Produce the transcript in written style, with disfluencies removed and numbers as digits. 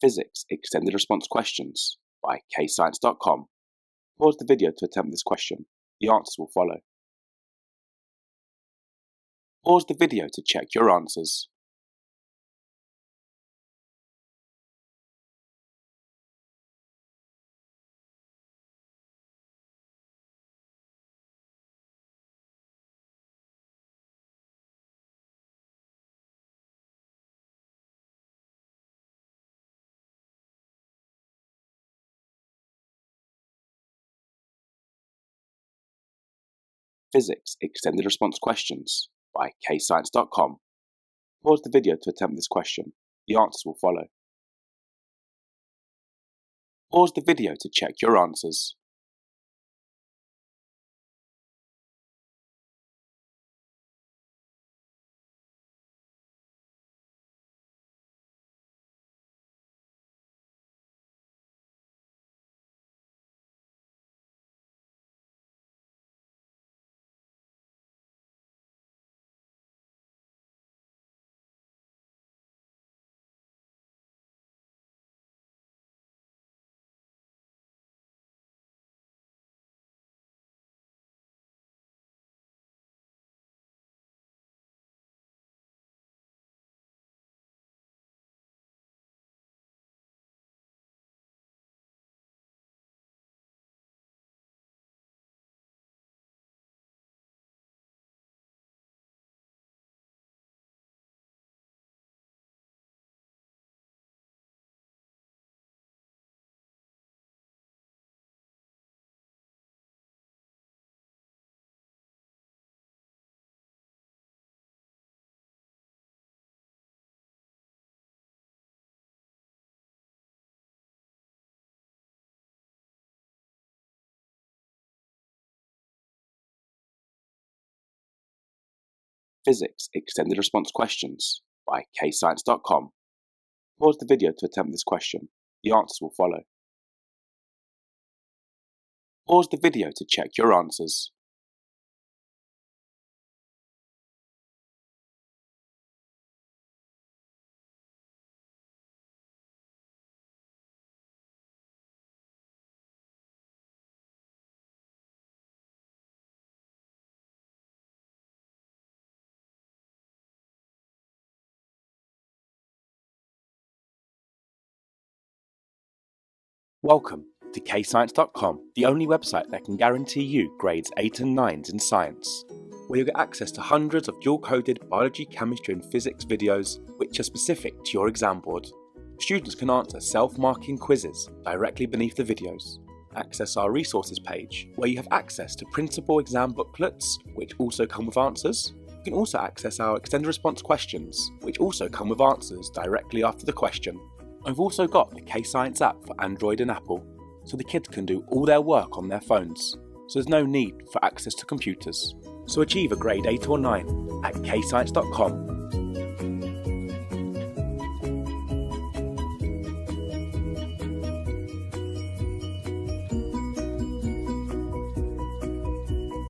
Physics Extended Response Questions by KayScience.com. Pause the video to attempt this question. The answers will follow. Pause the video to check your answers. Physics Extended Response Questions by KayScience.com. Pause the video to attempt this question. The answers will follow. Pause the video to check your answers. Physics Extended Response Questions by KayScience.com. Pause the video to attempt this question. The answers will follow. Pause the video to check your answers. Welcome to KayScience.com, the only website that can guarantee you grades 8 and 9s in science, where you'll get access to hundreds of dual-coded biology, chemistry and physics videos which are specific to your exam board. Students can answer self-marking quizzes directly beneath the videos. Access our resources page, where you have access to printable exam booklets which also come with answers. You can also access our extended response questions, which also come with answers directly after the question. I've also got the KayScience app for Android and Apple, so the kids can do all their work on their phones, so there's no need for access to computers. So achieve a grade 8 or 9 at KayScience.com.